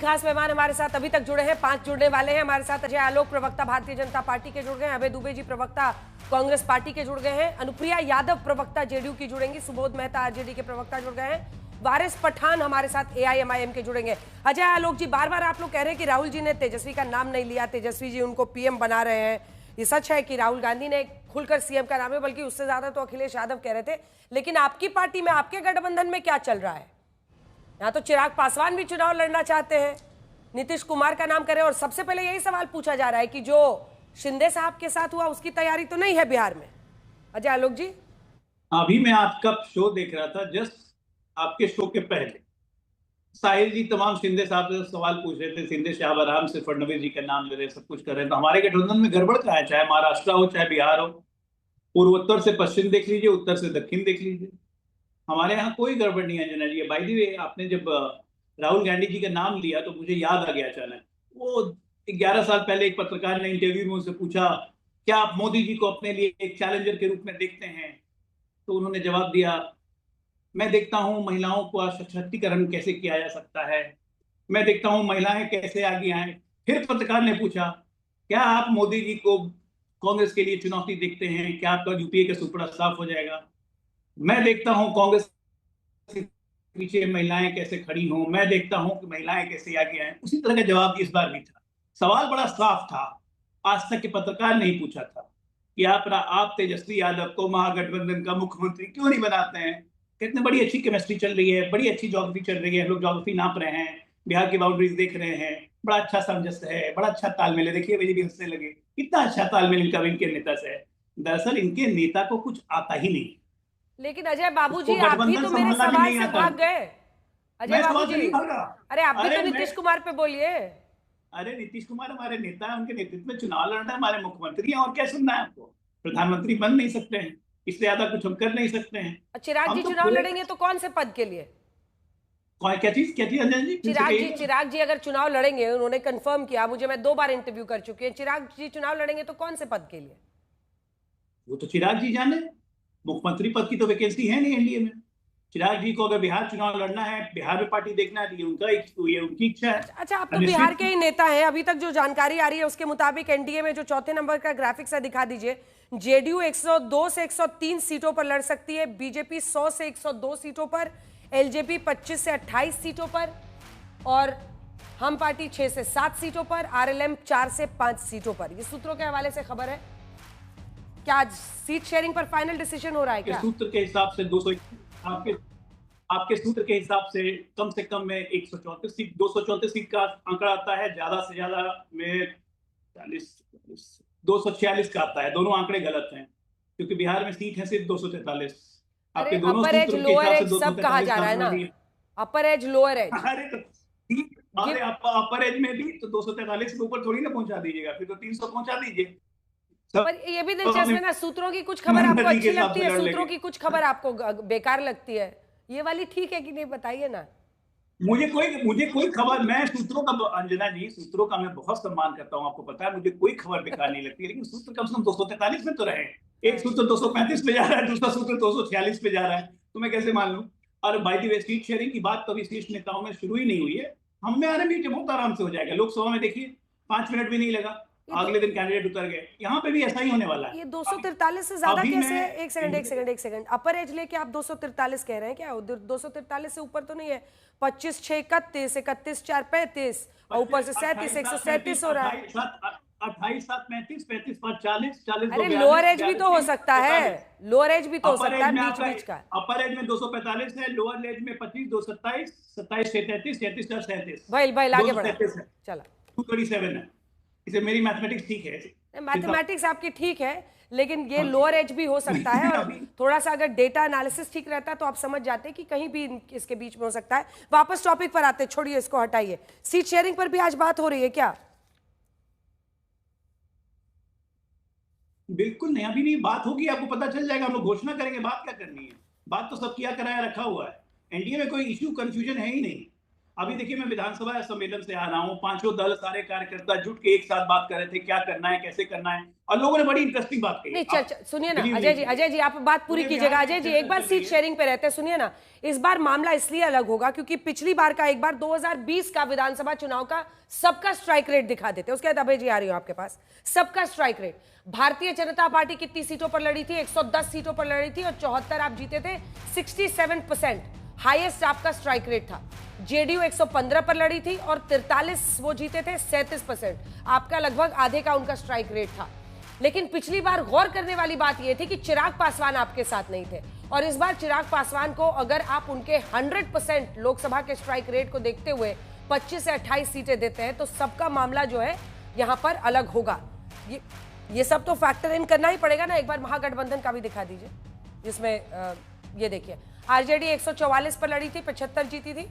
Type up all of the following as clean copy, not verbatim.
खास मेहमान हमारे साथ अभी तक जुड़े हैं, 5 जुड़ने वाले हैं हमारे साथ। अजय आलोक प्रवक्ता भारतीय जनता पार्टी के जुड़ गए हैं, अभय दुबे जी प्रवक्ता कांग्रेस पार्टी के जुड़ गए हैं, अनुप्रिया यादव प्रवक्ता जेडीयू की जुड़ेंगी, सुबोध मेहता आरजेडी के प्रवक्ता जुड़ गए हैं, वारिस पठान हमारे साथ एआईएमआईएम के जुड़ेंगे। अजय आलोक जी, बार बार आप लोग कह रहे हैं कि राहुल जी ने तेजस्वी का नाम नहीं लिया, तेजस्वी जी उनको पीएम बना रहे हैं। ये सच है कि राहुल गांधी ने खुलकर सीएम का नाम है, बल्कि उससे ज्यादा तो अखिलेश यादव कह रहे थे। लेकिन आपकी पार्टी में, आपके गठबंधन में क्या चल रहा है? यहाँ तो चिराग पासवान भी चुनाव लड़ना चाहते हैं, नीतीश कुमार का नाम करें, और सबसे पहले यही सवाल पूछा जा रहा है कि जो शिंदे साहब के साथ हुआ उसकी तैयारी तो नहीं है बिहार में। अजय आलोक जी, अभी मैं आपका शो देख रहा था, जस्ट आपके शो के पहले साहिर जी तमाम शिंदे साहब से सवाल पूछ रहे थे। शिंदे साहब आराम से फडणवीस जी का नाम ले रहे, सब कुछ कर रहे हैं। तो हमारे गठबंधन में गड़बड़ कहाँ है? चाहे महाराष्ट्र हो, चाहे बिहार हो, पूर्वोत्तर से पश्चिम देख लीजिए, उत्तर से दक्षिण देख लीजिए, हमारे यहाँ कोई गड़बड़ नहीं है। जना जी, बाय द वे, आपने जब राहुल गांधी जी का नाम लिया तो मुझे याद आ गया अचानक, वो 11 साल पहले एक पत्रकार ने इंटरव्यू में उनसे पूछा, क्या आप मोदी जी को अपने लिए एक चैलेंजर के रूप में देखते हैं? तो उन्होंने जवाब दिया, मैं देखता हूं महिलाओं को सशक्तिकरण कैसे किया जा सकता है, मैं देखता हूं महिलाएं कैसे आगे आए। फिर पत्रकार ने पूछा, क्या आप मोदी जी को कांग्रेस के लिए चुनौती देखते हैं? क्या आपका यूपीए का सुपड़ा साफ हो जाएगा? मैं देखता हूं कांग्रेस के पीछे महिलाएं कैसे खड़ी हों, मैं देखता हूं कि महिलाएं कैसे आगे आए। उसी तरह का जवाब इस बार भी था। सवाल बड़ा साफ था, आज तक के पत्रकार नहीं पूछा था कि आप तेजस्वी यादव को महागठबंधन का मुख्यमंत्री क्यों नहीं बनाते हैं? कितनी बड़ी अच्छी केमिस्ट्री चल रही है, बड़ी अच्छी ज्योग्राफी चल रही है, हम लोग ज्योग्राफी नाप रहे हैं, बिहार की बाउंड्रीज देख रहे हैं, बड़ा अच्छा सामंजस्य है, बड़ा अच्छा तालमेल है। देखिए मुझे भी हंसने लगे, कितना अच्छा तालमेल इनका इनके नेता से है। दरअसल इनके नेता को कुछ आता ही नहीं, लेकिन अजय बाबूजी, उसको आप भी गठबंधन तो मेरे संभालना भी सवाल नहीं से आता। भाग गए। अजय मैं सवाल से बाबूजी, नहीं भागा। अरे आप भी तो अरे नीतीश कुमार पे बोलिए। अरे नीतीश कुमार हमारे नेता है, उनके नेतृत्व में चुनाव लड़ना है, हमारे मुख्यमंत्री हैं, और क्या सुनना है आपको? प्रधानमंत्री बन नहीं सकते हैं, इससे ज्यादा कुछ हम कर नहीं सकते हैं। चिराग जी हम तो चुनाव पूरे लड़ेंगे तो कौन से पद के लिए? क्या चीज अंजन जी, फिर से कहिए। चिराग जी अगर चुनाव लड़ेंगे, उन्होंने कंफर्म किया मुझे, मैं 2 बार इंटरव्यू कर चुकी हूँ, चिराग जी चुनाव लड़ेंगे तो कौन से पद के लिए? वो तो चिराग जी जाने, मुख्यमंत्री पद की तो वैकेंसी है नहीं एनडीए में। चिराग जी को अगर बिहार चुनाव लड़ना है, बिहार में पार्टी देखना है, तो ये उनकी इच्छा है। अच्छा, आप तो बिहार के ही नेता हैं। अभी तक जो जानकारी आ रही है उसके मुताबिक एनडीए में जो चौथे नंबर का ग्राफिक्स है दिखा दीजिए। जेडीयू 102 से 103 सीटों पर लड़ सकती है, बीजेपी 100 से 102 सीटों पर, एलजेपी 25 से 28 सीटों पर, और हम पार्टी 6 से 7 सीटों पर, आरएलएम 4 से 5 सीटों पर। ये सूत्रों के हवाले से खबर है। क्या आज सीट शेयरिंग पर फाइनल डिसीजन हो रहा है क्या? सूत्र के हिसाब से 200, आपके सूत्र के हिसाब से कम में 134 सीट, 234 सीट का आंकड़ा आता है, ज्यादा से ज्यादा में 246 का आता है। दोनों आंकड़े गलत हैं, क्योंकि बिहार में सीट है सिर्फ 243। आपके दोनों अपर एज सूत्रों के लोअर हिसाब एज से सब कहा जा रहा है ना, अपर एज लोअर एज। अरे अपर एज में भी तो 243 के ऊपर थोड़ी ना पहुंचा दीजिएगा, फिर तो 300 पहुंचा दीजिए। पर ये भी दिलचस्प है ना, सूत्रों की कुछ खबर आपको अच्छी लगती है, सूत्रों की कुछ खबर आपको बेकार लगती है। ये वाली ठीक है कि नहीं, बताइए ना। मुझे कोई खबर, मैं सूत्रों का, अंजना जी, सूत्रों का मैं बहुत सम्मान करता हूं, आपको पता है, मुझे कोई खबर बेकार नहीं लगती, लेकिन सूत्र कम से कम 243 में तो रहे। एक सूत्र 235 पे जा रहा है, दूसरा सूत्र 246 पे जा रहा है, तो मैं कैसे मान लूं? और by the way, seat sharing की बात तो अभी शीर्ष नेताओं में शुरू ही नहीं हुई है। हम में आने में बहुत आराम से हो जाएगा। लोकसभा में देखिए 5 मिनट भी नहीं लगा, अगले दिन कैंडिडेट उतर गए। यहाँ पे भी ऐसा ही होने वाला है। ये 243 से ज्यादा कैसे है? एक सेकंड, अपर एज लेके आप 243 कह रहे हैं क्या? 243 से ऊपर तो नहीं है? 25 6 31, 31 4 35, और ऊपर से 37 137 हो रहा है। 28 7 35, 35 5 40, 40 अरे लोअर एज भी तो हो सकता है, लोअर एज भी तो हो सकता है, बीच बीच का। अपर एज में 245 है, लोअर एज में 25 227, 27 33, 33 37, भाई आगे बढ़ा, चला 237 है। इसे मेरी मैथमेटिक्स ठीक है, मैथमेटिक्स आपकी ठीक है, लेकिन ये लोअर एज भी हो सकता है, और थोड़ा सा अगर डेटा एनालिसिस ठीक रहता है तो आप समझ जाते हैं कि कहीं भी इसके बीच में हो सकता है। वापस टॉपिक पर आते, छोड़िए इसको, हटाइए। सीट शेयरिंग पर भी आज बात हो रही है क्या? बिल्कुल नहीं, अभी नहीं, बात होगी, आपको पता चल जाएगा, हम लोग घोषणा करेंगे। बात क्या करनी है? बात तो सब किया कराया रखा हुआ है। एनडीए में कोई इश्यू कंफ्यूजन है ही नहीं। अभी देखिए मैं विधानसभा सम्मेलन से आ रहा हूँ, पांचों दल सारे कार्यकर्ता जुट के एक साथ बात कर रहे थे क्या करना है कैसे करना है, और लोगों ने बड़ी इंटरेस्टिंग बात कही। नहीं चर्चा सुनिए ना believe अजय नहीं जी आप बात पूरी पूरे कीजिएगा। बिहार में अजय जी चर्चा एक बार चल सीट रही है। शेयरिंग पे रहते हैं, सुनिए ना, इस बार मामला इसलिए अलग होगा क्योंकि पिछली बार का एक बार 2020 का विधानसभा चुनाव का सबका स्ट्राइक रेट दिखा देते हैं। उसके बाद अभय जी आ रही हो आपके पास, सबका strike rate. Bharatiya Janata party कितनी सीटों पर लड़ी थी? 110 सीटों पर लड़ी थी और 74 आप जीते थे, 67% हाईएस्ट आपका स्ट्राइक रेट था। जेडीयू 115 पर लड़ी थी और 43 वो जीते थे, 37%। आपका लगभग आधे का उनका स्ट्राइक रेट था। लेकिन पिछली बार गौर करने वाली बात यह थी कि चिराग पासवान आपके साथ नहीं थे, और इस बार चिराग पासवान को अगर आप उनके 100% लोकसभा के स्ट्राइक रेट को देखते हुए 25 से 28 सीटें देते हैं तो सबका मामला जो है यहां पर अलग होगा। ये सब तो फैक्टर इन करना ही पड़ेगा ना। एक बार महागठबंधन का भी दिखा दीजिए, जिसमें ये देखिए आरजेडी 144 पर लड़ी थी, 75 जीती थी,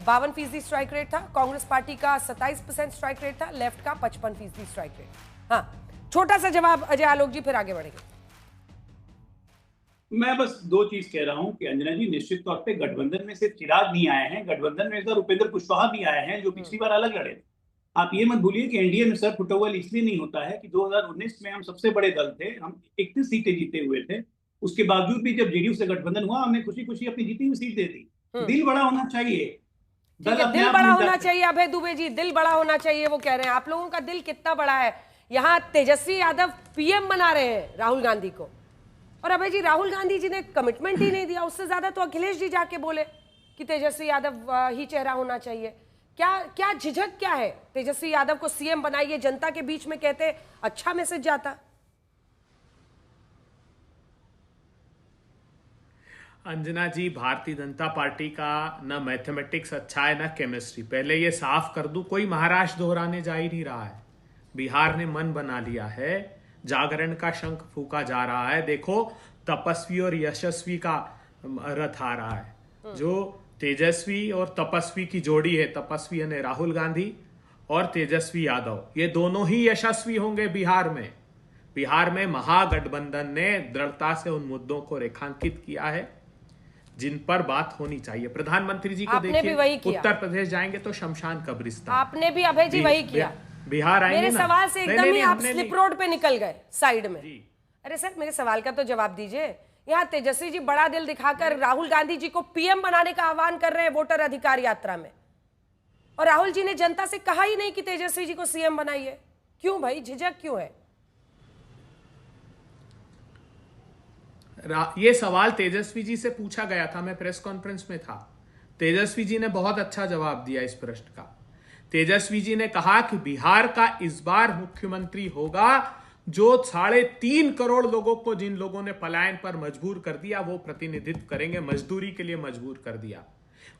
52% स्ट्राइक रेट था। कांग्रेस पार्टी का 27% स्ट्राइक रेट था, लेफ्ट का 55% स्ट्राइक रेट। हाँ, छोटा सा जवाब अजय आलोक जी, फिर आगे बढ़ेंगे। मैं बस दो चीज कह रहा हूं कि अंजना जी, निश्चित तौर पे गठबंधन में सिर्फ चिराग नहीं आए हैं, गठबंधन में इस बार उपेंद्र कुशवाहा भी आए हैं जो पिछली बार अलग लड़े थे। आप ये मत भूलिए कि एनडीए में सर फुटबॉल इसलिए नहीं होता है कि 2019 में हम सबसे बड़े दल थे, हम 31 सीटें जीते हुए थे। उसके बावजूद भी जब जेडीयू से गठबंधन हुआ हमने खुशी खुशी अपनी जीती हुई सीट दे दी। दिल बड़ा होना चाहिए, दिल बड़ा होना चाहिए। अभय दुबे जी, दिल बड़ा होना चाहिए वो कह रहे हैं। आप लोगों का दिल कितना बड़ा है? यहां तेजस्वी यादव पीएम बना रहे हैं राहुल गांधी को, और अभय जी राहुल गांधी जी ने कमिटमेंट ही नहीं दिया। उससे ज्यादा तो अखिलेश जी जाके बोले कि तेजस्वी यादव ही चेहरा होना चाहिए। क्या झिझक क्या है? तेजस्वी यादव को सीएम बनाइए, जनता के बीच में कहते अच्छा मैसेज जाता। अंजना जी, भारतीय जनता पार्टी का ना मैथमेटिक्स अच्छा है ना केमिस्ट्री। पहले ये साफ कर दूं, कोई महाराष्ट्र दोहराने जा ही नहीं रहा है। बिहार ने मन बना लिया है, जागरण का शंख फूका जा रहा है। देखो, तपस्वी और यशस्वी का रथ आ रहा है। जो तेजस्वी और तपस्वी की जोड़ी है, तपस्वी यानी राहुल गांधी और तेजस्वी यादव, ये दोनों ही यशस्वी होंगे बिहार में। बिहार में महागठबंधन ने दृढ़ता से उन मुद्दों को रेखांकित किया है जिन पर बात होनी चाहिए। प्रधानमंत्री जी को देखिए, उत्तर प्रदेश जाएंगे तो शमशान कब्रिस्तान। आपने भी अभय जी वही किया। बिहार आएंगे मेरे ना? सवाल से एकदम ही आप स्लिप रोड पे निकल गए साइड में। अरे सर, मेरे सवाल का तो जवाब दीजिए। यहाँ तेजस्वी जी बड़ा दिल दिखाकर राहुल गांधी जी को पीएम बनाने का आह्वान कर रहे हैं वोटर अधिकार यात्रा में, और राहुल जी ने जनता से कहा ही नहीं कि तेजस्वी जी को सीएम बनाइए। क्यों भाई, झिझक क्यों है? ये सवाल तेजस्वी जी से पूछा गया था, मैं प्रेस कॉन्फ्रेंस में था। तेजस्वी जी ने बहुत अच्छा जवाब दिया इस प्रश्न का। तेजस्वी जी ने कहा कि बिहार का इस बार मुख्यमंत्री होगा जो 3.5 करोड़ लोगों को, जिन लोगों ने पलायन पर मजबूर कर दिया, वो प्रतिनिधित्व करेंगे, मजदूरी के लिए मजबूर कर दिया।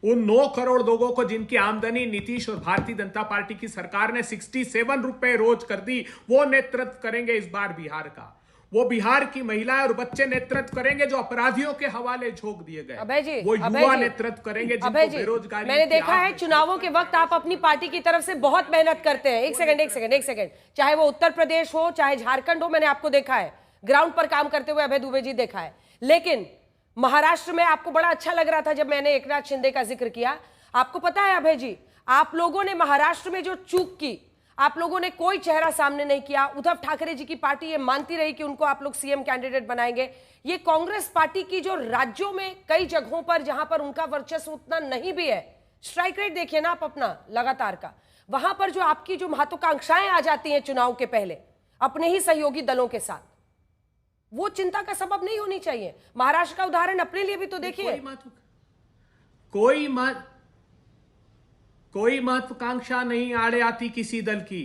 उन 9 करोड़ लोगों को जिनकी आमदनी नीतीश और भारतीय जनता पार्टी की सरकार ने 67 रुपए रोज कर दी, वो नेतृत्व करेंगे इस बार बिहार का। वो बिहार की महिलाएं और बच्चे नेतृत्व करेंगे जो अपराधियों के हवाले झोंक दिए गए। अभय जी, वो युवा नेतृत्व करेंगे जिनको बेरोजगारी। मैंने देखा है चुनावों के वक्त आप अपनी पार्टी की तरफ से बहुत मेहनत करते हैं। एक सेकंड, चाहे वो उत्तर प्रदेश हो चाहे झारखंड हो, मैंने आपको देखा है ग्राउंड पर काम करते हुए, अभय दुबे जी देखा है। लेकिन महाराष्ट्र में आपको बड़ा अच्छा लग रहा था जब मैंने एकनाथ शिंदे का जिक्र किया। आपको पता है अभय जी, आप लोगों ने महाराष्ट्र में जो चूक की, आप लोगों ने कोई चेहरा सामने नहीं किया। उद्धव ठाकरे जी की पार्टी ये मानती रही कि उनको आप लोग सीएम कैंडिडेट बनाएंगे। ये कांग्रेस पार्टी की जो राज्यों में कई जगहों पर जहां पर उनका वर्चस्व उतना नहीं भी है, स्ट्राइक रेट देखिए ना आप अपना लगातार का, वहां पर जो आपकी जो महत्वाकांक्षाएं आ जाती हैं चुनाव के पहले अपने ही सहयोगी दलों के साथ, वो चिंता का सबब नहीं होनी चाहिए। महाराष्ट्र का उदाहरण अपने लिए भी तो देखिए। कोई महत्वाकांक्षा नहीं आड़े आती किसी दल की।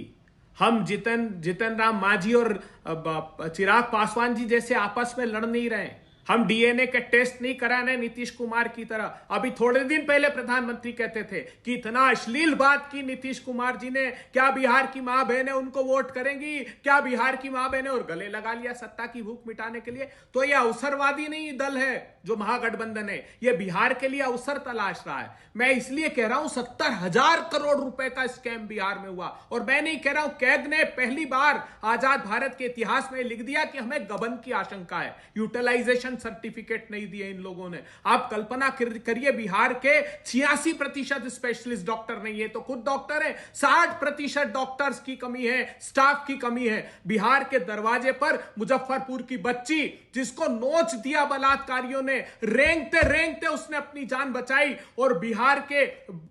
हम जितन राम मांझी और चिराग पासवान जी जैसे आपस में लड़ नहीं रहे। हम डीएनए के टेस्ट नहीं करा रहे नीतीश कुमार की तरह। अभी थोड़े दिन पहले प्रधानमंत्री कहते थे कि इतना अश्लील बात की नीतीश कुमार जी ने, क्या बिहार की मां बहनें उनको वोट करेंगी? क्या बिहार की मां बहनें? और गले लगा लिया सत्ता की भूख मिटाने के लिए। तो यह अवसरवादी नहीं दल है जो महागठबंधन है, यह बिहार के लिए अवसर तलाश रहा है। मैं इसलिए कह रहा हूं 70,000 करोड़ रुपए का स्कैम बिहार में हुआ। और मैं नहीं कह रहा हूं, कैग ने पहली बार आजाद भारत के इतिहास में लिख दिया कि हमें गबन की आशंका है। यूटिलाइजेशन सर्टिफिकेट नहीं दिए इन लोगों ने। आप कल्पना करिए, बिहार के 86% स्पेशलिस्ट डॉक्टर नहीं है तो खुद डॉक्टर है, 60% डॉक्टर्स की कमी है, स्टाफ की कमी है। बिहार के दरवाजे पर मुजफ्फरपुर की बच्ची जिसको नोच दिया बलात्कारियों ने, रेंगते रेंगते उसने अपनी जान बचाई, और बिहार के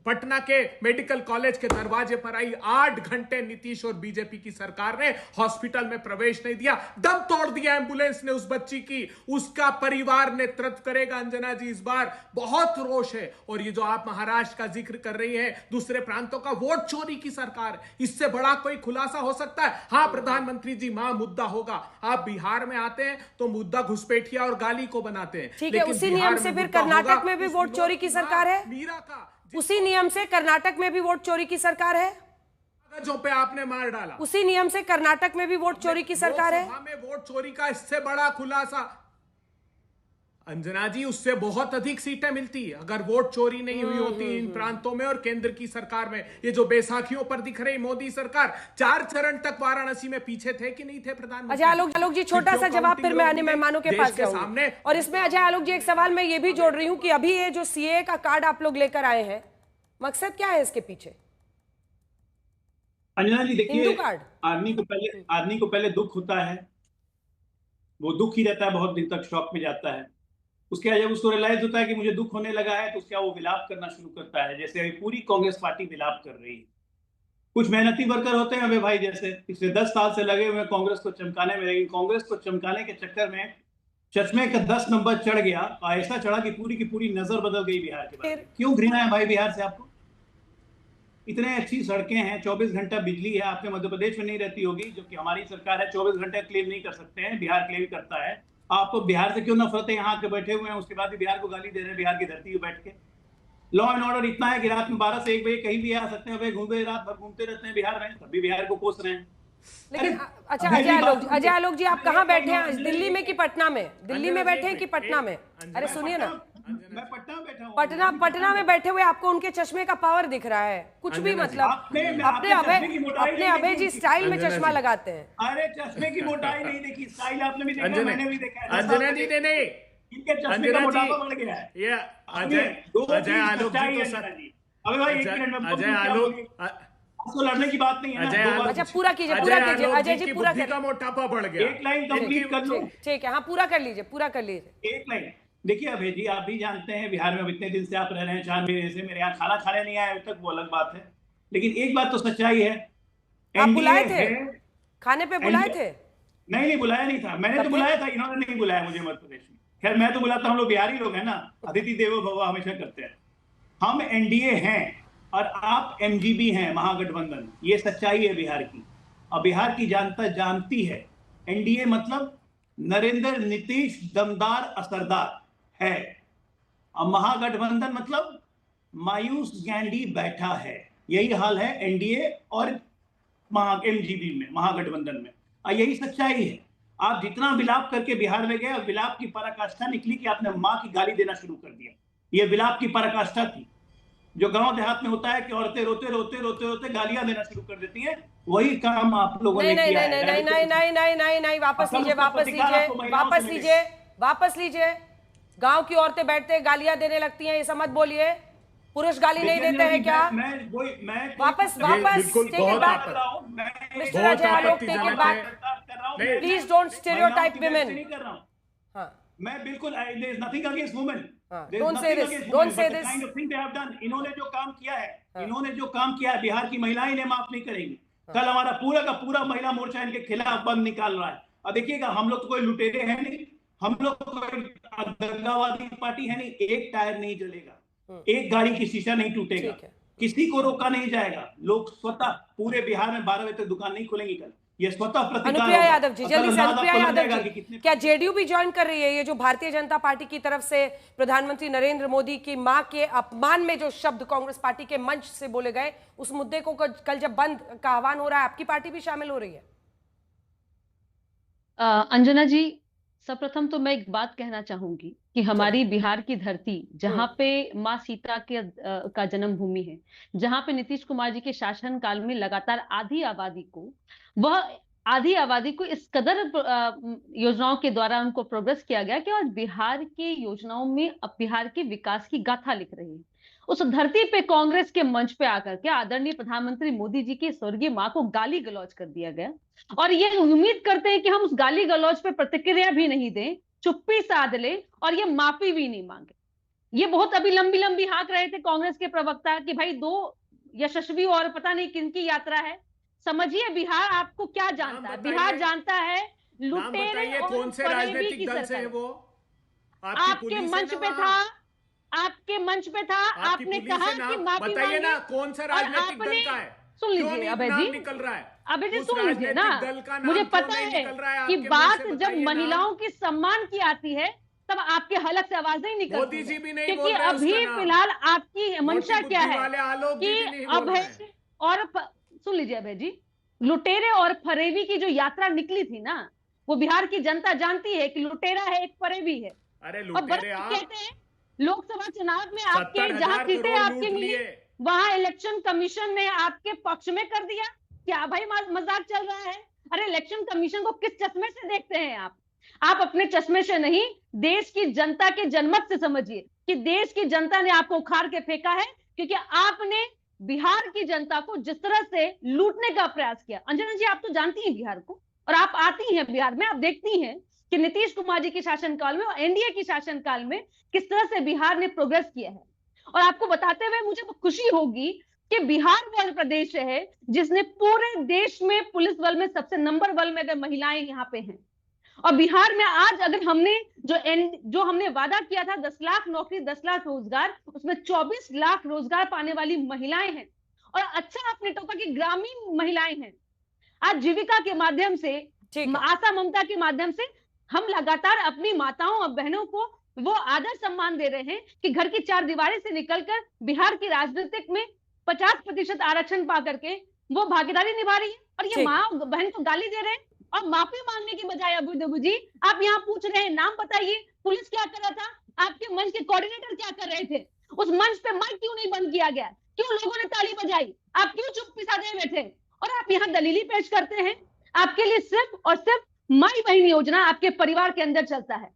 पटना के मेडिकल कॉलेज के दरवाजे पर आई। 8 घंटे नीतीश और बीजेपी की सरकार ने हॉस्पिटल में प्रवेश नहीं दिया, दम तोड़ दिया एम्बुलेंस ने उस बच्ची की। उसका परिवार नेतृत्व करेगा अंजना जी इस बार। बहुत रोष है। और ये जो आप महाराष्ट्र का जिक्र कर रही हैं, दूसरे प्रांतों का वोट चोरी की सरकार, इससे बड़ा कोई खुलासा हो सकता है? हाँ प्रधानमंत्री जी, मां मुद्दा होगा। आप बिहार में आते हैं तो मुद्दा घुसपैठिया और गाली को बनाते हैं। ठीक है, उसी नियम से फिर कर्नाटक में भी वोट चोरी की सरकार है। मीरा का उसी नियम से कर्नाटक में भी वोट चोरी की सरकार है। जो पे आपने मार डाला, उसी नियम से कर्नाटक में भी वोट चोरी की सरकार है। में वोट चोरी का इससे बड़ा खुलासा अंजना जी, उससे बहुत अधिक सीटें मिलती अगर वोट चोरी नहीं हुई होती इन प्रांतों में और केंद्र की सरकार में। ये जो बैसाखियों पर दिख रही मोदी सरकार, 4 चरण तक वाराणसी में पीछे थे कि नहीं थे प्रधानमंत्री? अजय आलोक जी, छोटा सा जवाब, फिर मैं अन्य मेहमानों के पास जाऊंगी। और इसमें अजय आलोक जी, एक सवाल मैं ये भी जोड़ रही हूं कि अभी ये जो सीए का कार्ड आप लोग लेकर आए हैं, मकसद क्या है इसके पीछे? अंजना जी देखिए, हिंदू कार्ड। आदमी को पहले दुख होता है, वो दुख ही रहता है, बहुत दिन तक शॉक में जाता है। उसके बाद जब उसको रियलाइज होता है कि मुझे दुख होने लगा है, तो उसका वो विलाप करना शुरू करता है, जैसे अभी पूरी कांग्रेस पार्टी विलाप कर रही है। कुछ मेहनती वर्कर होते हैं अबे भाई, जैसे पिछले 10 साल से लगे हुए कांग्रेस को चमकाने में, लेकिन कांग्रेस को चमकाने के चक्कर में चश्मे का 10 नंबर चढ़ गया, और ऐसा चढ़ा कि पूरी की पूरी नजर बदल गई बिहार के बारे में। क्यों घृणा है भाई बिहार से आपको? इतने अच्छी सड़कें हैं, 24 घंटा बिजली है, आपके मध्य प्रदेश में नहीं रहती होगी, जो कि हमारी सरकार है 24 घंटे क्लेम नहीं कर सकते हैं, बिहार क्लेम करता है। आपको बिहार से क्यों नफरत है? यहाँ के बैठे हुए हैं, उसके बाद भी बिहार को गाली दे रहे हैं, बिहार की धरती पे बैठ के। लॉ एंड ऑर्डर इतना है कि रात में 12 से 1 बजे कहीं भी आ सकते हैं, घूमे रात भर घूमते रहते हैं बिहार में, तब भी बिहार को कोस रहे हैं। लेकिन अच्छा अजय आलोक जी, आप कहाँ बैठे हैं? दिल्ली में कि पटना में? दिल्ली में बैठे हैं कि पटना में? अरे सुनिए ना, मैं पटना में बैठा हूँ। पटना में बैठे हुए आपको उनके चश्मे का पावर दिख रहा है, कुछ भी मतलब अपने अभय जी स्टाइल में चश्मा लगाते हैं। अरे चश्मे की मोटाई नहीं देखी, स्टाइल आपने भी देखा, मैंने भी देखा है। अंजना जी ने नहीं, इनके चश्मे का मोटापा बढ़ गया है। ये अजय आलोक जी तो सर, अबे भाई एक मिनट में, अजय आलोक, उसको लड़ने की बात नहीं है ना। अच्छा पूरा कीजिए अजय जी, पूरा कीजिए। का मोटापा बढ़ गया। एक लाइन कंप्लीट कर लो। ठीक है, हाँ पूरा कर लीजिए। एक लाइन देखिए अभय जी, आप भी जानते हैं बिहार में अब इतने दिन से आप रह रहे हैं, 4 महीने से, मेरे यहाँ खाना खाने नहीं आए अभी तक, वो अलग बात है, लेकिन एक बात तो सच्चाई है। आप बुलाए थे खाने पे? बुलाए थे? नहीं बुलाया नहीं था, मैंने तो बुलाया था, इन्होंने नहीं बुलाया मुझे मध्य प्रदेश में। खैर मैं तो बुलाता, हम लोग बिहारी लोग हैं ना, अतिथि देवो भव हमेशा करते हैं। हम एनडीए हैं और आप एमजीबी हैं, महागठबंधन, ये सच्चाई है बिहार की, और बिहार की जनता जानती है। एनडीए मतलब नरेंद्र नीतीश दमदार असरदार है, और महागठबंधन मतलब मायूस गैंडी बैठा है। यही हाल है एनडीए और एमजीबी में, महागठबंधन में, और यही सच्चाई है। आप जितना विलाप करके बिहार में गए, विलाप की पराकाष्ठा निकली कि आपने मां की गाली देना शुरू कर दिया। ये विलाप की पराकाष्ठा थी, जो गांव देहात में होता है कि औरतें रोते रोते रोते रोते गालियां देना शुरू कर देती हैं, वही काम आप लोगों ने किया है। नहीं, वापस लीजिए। गांव की औरतें बैठते गालियां देने लगती हैं, ये सब मत बोलिए। पुरुष गाली नहीं देते हैं क्या? वापस mister Ajay Alok, take it back, please don't stereotype women. मैं बिल्कुल, there is nothing against women, don't say this. Kind of thing they have done. इन्होंने जो काम किया है, बिहार की महिलाएं इन्हें माफ नहीं करेंगी। कल हमारा पूरा का पूरा महिला मोर्चा इनके खिलाफ बंद निकाल रहा है। और देखिएगा, हम लोग तो कोई लुटेरे हैं नहीं, हम लोग तो कोई दंगावादी पार्टी है नहीं। एक टायर नहीं जलेगा, एक गाड़ी की शीशा नहीं टूटेगा, किसी को रोका नहीं जाएगा। लोग स्वतः पूरे बिहार में 12 बजे तक दुकान नहीं खोलेंगी कल, ये स्वतः प्रतिकार। अनुप्रिया यादव जी, जल्दी से अनुप्रिया यादव जी, क्या जेडीयू भी ज्वाइन कर रही है? ये जो भारतीय जनता पार्टी की तरफ से प्रधानमंत्री नरेंद्र मोदी की मां के अपमान में जो शब्द कांग्रेस पार्टी के मंच से बोले गए, उस मुद्दे को कल जब बंद का आह्वान हो रहा है, आपकी पार्टी भी शामिल हो रही है? अंजना जी, सर्वप्रथम तो मैं एक बात कहना चाहूंगी कि हमारी बिहार की धरती, जहां पे माँ सीता के का जन्मभूमि है, जहां पे नीतीश कुमार जी के शासन काल में लगातार आधी आबादी को वह आधी आबादी को इस कदर योजनाओं के द्वारा उनको प्रोग्रेस किया गया कि आज बिहार की योजनाओं में अब बिहार के विकास की गाथा लिख रही है। उस धरती पे कांग्रेस के मंच पे आकर के आदरणीय प्रधानमंत्री मोदी जी की स्वर्गीय मां को गाली गलौज कर दिया गया, और ये उम्मीद करते हैं कि हम उस गाली गलौज पे प्रतिक्रिया भी नहीं दें, चुप्पी साध ले और ये माफी भी नहीं मांगे। ये बहुत अभी लंबी लंबी हाँक रहे थे कांग्रेस के प्रवक्ता कि भाई 2 यशस्वी और पता नहीं किनकी यात्रा है। समझिए बिहार आपको क्या जानता है, बिहार जानता है लुटेरे और कौन से फरेबी राजनीतिक की दल से है सरकार। वो? आपके मंच पे था, आपके मंच पे था, आपने कहा कि माफी बताइए ना मांगे कौन सा और राजनीतिक दल आपने का है? सुन लीजिए अभय जी, निकल रहा है अभय जी उस सुन लीजिए ना, राजनीतिक दल का नाम मुझे क्यों पता नहीं है निकल रहा है कि आपके मुंह बात से? जब बताइए ना। महिलाओं की सम्मान की आती है तब आपके हलक से आवाज नहीं निकलती मोदी जी है। भी नहीं क्योंकि बोल रहे अभी उसका नाम। फिलहाल आपकी मंशा मोटी क्या बुद्धि है वाले आलोक जी कि भी नहीं बोल रहे हैं। अभय और सुन लीजिए अभय जी, लुटेरे और फरेबी की जो यात्रा निकली थी ना, वो बिहार की जनता जानती है कि लुटेरा है, एक फरेबी है। अरे और लुटेरे बड़ा आप कहते हैं लोकसभा चुनाव में आपके 70,000 जहां सीटें करोड़ आपकी लूट मिली, लिए। वहां इलेक्शन कमीशन ने आपके पक्ष में कर दिया। क्या भाई मजाक चल रहा है? अरे इलेक्शन कमीशन को किस चश्मे से देखते हैं आप अपने चश्मे से नहीं, देश की जनता के जनमत से समझिए कि देश की जनता ने आपको उखाड़ के फेंका है, क्योंकि आपने बिहार की जनता को जिस तरह से लूटने का प्रयास किया। अंजना जी आप तो जानती हैं बिहार को, और आप आती हैं बिहार में, आप देखती हैं कि नीतीश कुमार जी के शासनकाल में और एनडीए के शासनकाल में किस तरह से बिहार ने प्रोग्रेस किया है। और आपको बताते हुए मुझे खुशी होगी कि बिहार वह प्रदेश है जिसने पूरे देश में पुलिस बल में सबसे नंबर 1 में अगर महिलाएं यहाँ पे हैं। और बिहार में आज अगर हमने जो हमने वादा किया था 10 लाख नौकरी 10 लाख रोजगार, उसमें 24 लाख रोजगार पाने वाली महिलाएं हैं। और अच्छा आपने टोका कि ग्रामीण महिलाएं हैं। आज जीविका के माध्यम से, आशा ममता के माध्यम से हम लगातार अपनी माताओं और बहनों को वो आदर सम्मान दे रहे हैं कि घर की 4 दीवारी से निकलकर बिहार की राजनीतिक में 50% आरक्षण पा करके वो भागीदारी निभा रही है। और ये माँ बहन को गाली दे रहे हैं और माफी मांगने की बजाय अबू जी आप यहाँ पूछ रहे हैं नाम बताइए, पुलिस क्या कर रहा था, आपके मंच के कोऑर्डिनेटर क्या कर रहे थे, उस मंच पे माइक क्यों नहीं बंद किया गया, क्यों लोगों ने ताली बजाई, आप क्यों चुप्पी साधे बैठे? और आप यहाँ दलीली पेश करते हैं। आपके लिए सिर्फ और सिर्फ माई बहन योजना आपके परिवार के अंदर चलता है।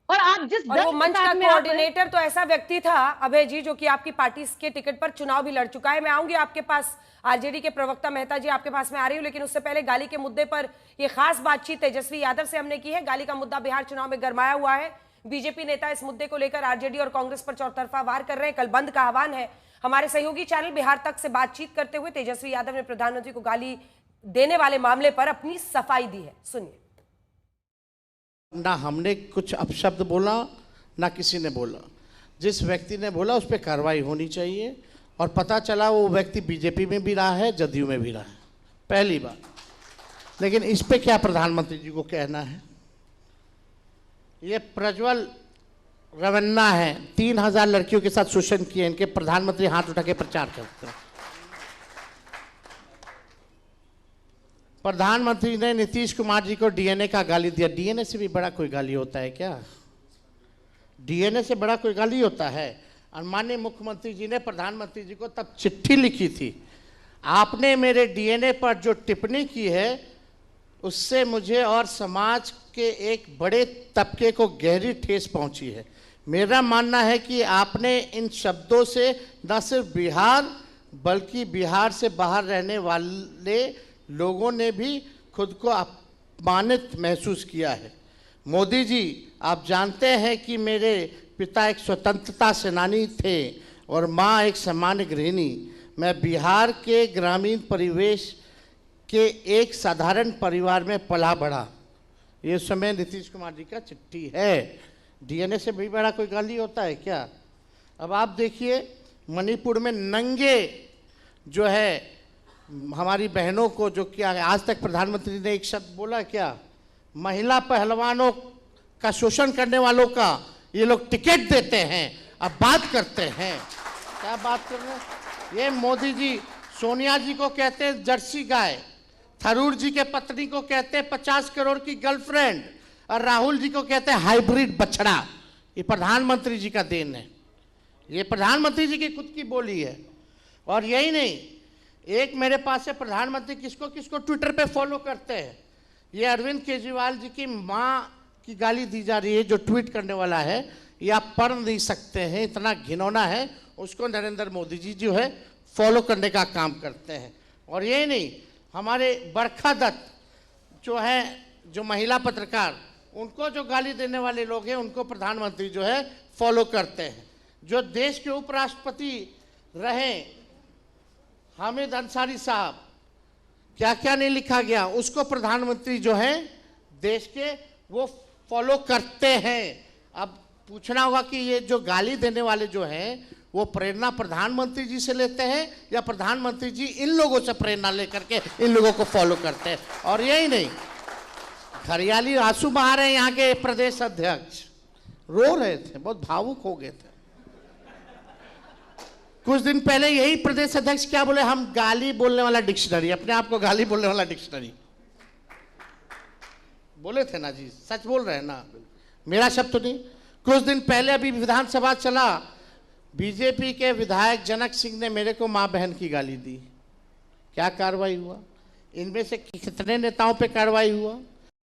और आप जिस और वो मंच का कोऑर्डिनेटर तो ऐसा व्यक्ति था अभय जी जो कि आपकी पार्टी के टिकट पर चुनाव भी लड़ चुका है। मैं आऊंगी आपके पास, आरजेडी के प्रवक्ता मेहता जी आपके पास में आ रही हूं, लेकिन उससे पहले गाली के मुद्दे पर ये खास बातचीत तेजस्वी यादव से हमने की है। गाली का मुद्दा बिहार चुनाव में गरमाया हुआ है। बीजेपी नेता इस मुद्दे को लेकर आरजेडी और कांग्रेस पर चौतरफा वार कर रहे हैं। कल बंद का आह्वान है। हमारे सहयोगी चैनल बिहार तक से बातचीत करते हुए तेजस्वी यादव ने प्रधानमंत्री को गाली देने वाले मामले पर अपनी सफाई दी है, सुनिए। ना हमने कुछ अपशब्द बोला, ना किसी ने बोला। जिस व्यक्ति ने बोला उस पर कार्रवाई होनी चाहिए। और पता चला वो व्यक्ति बीजेपी में भी रहा है, जदयू में भी रहा है, पहली बात। लेकिन इस पे क्या प्रधानमंत्री जी को कहना है? ये प्रज्वल रवन्ना है, 3000 लड़कियों के साथ शोषण किए, इनके प्रधानमंत्री हाथ उठा के प्रचार करते हैं। प्रधानमंत्री ने नीतीश कुमार जी को डीएनए का गाली दिया। डीएनए से भी बड़ा कोई गाली होता है क्या? डीएनए से बड़ा कोई गाली होता है? और माननीय मुख्यमंत्री जी ने प्रधानमंत्री जी को तब चिट्ठी लिखी थी, आपने मेरे डीएनए पर जो टिप्पणी की है उससे मुझे और समाज के एक बड़े तबके को गहरी ठेस पहुंची है। मेरा मानना है कि आपने इन शब्दों से न सिर्फ बिहार बल्कि बिहार से बाहर रहने वाले लोगों ने भी खुद को अपमानित महसूस किया है। मोदी जी, आप जानते हैं कि मेरे पिता एक स्वतंत्रता सेनानी थे और माँ एक सामान्य गृहिणी। मैं बिहार के ग्रामीण परिवेश के एक साधारण परिवार में पला बढ़ा। ये समय नीतीश कुमार जी का चिट्ठी है। डीएनए से भी बड़ा कोई गाली होता है क्या? अब आप देखिए, मणिपुर में नंगे जो है हमारी बहनों को, जो क्या आज तक प्रधानमंत्री ने एक शब्द बोला क्या? महिला पहलवानों का शोषण करने वालों का ये लोग टिकट देते हैं, अब बात करते हैं। क्या बात कर रहे हैं? ये मोदी जी सोनिया जी को कहते हैं जर्सी गाय, थरूर जी के पत्नी को कहते हैं 50 करोड़ की गर्लफ्रेंड, और राहुल जी को कहते हैं हाइब्रिड बछड़ा। ये प्रधानमंत्री जी का देन है, ये प्रधानमंत्री जी की खुद की बोली है। और यही नहीं, एक मेरे पास है प्रधानमंत्री किसको किसको ट्विटर पे फॉलो करते हैं। ये अरविंद केजरीवाल जी की माँ की गाली दी जा रही है, जो ट्वीट करने वाला है, ये आप पढ़ नहीं सकते हैं, इतना घिनौना है। उसको नरेंद्र मोदी जी जो है फॉलो करने का काम करते हैं। और ये नहीं, हमारे बरखा दत्त जो है, जो महिला पत्रकार, उनको जो गाली देने वाले लोग हैं, उनको प्रधानमंत्री जो है फॉलो करते हैं। जो देश के उपराष्ट्रपति रहे हामिद अंसारी साहब, क्या क्या नहीं लिखा गया, उसको प्रधानमंत्री जो है देश के वो फॉलो करते हैं। अब पूछना होगा कि ये जो गाली देने वाले जो हैं वो प्रेरणा प्रधानमंत्री जी से लेते हैं या प्रधानमंत्री जी इन लोगों से प्रेरणा लेकर के इन लोगों को फॉलो करते हैं। और यही नहीं, हरियाली आंसू बहा रहे हैं यहाँ के प्रदेश अध्यक्ष, रो रहे थे, बहुत भावुक हो गए थे। कुछ दिन पहले यही प्रदेश अध्यक्ष क्या बोले, हम गाली बोलने वाला डिक्शनरी, अपने आप को गाली बोलने वाला डिक्शनरी बोले थे ना जी, सच बोल रहे हैं ना, मेरा शब्द तो नहीं। कुछ दिन पहले अभी विधानसभा चला, बीजेपी के विधायक जनक सिंह ने मेरे को मां बहन की गाली दी। क्या कार्रवाई हुआ? इनमें से कितने नेताओं पे कार्रवाई हुआ?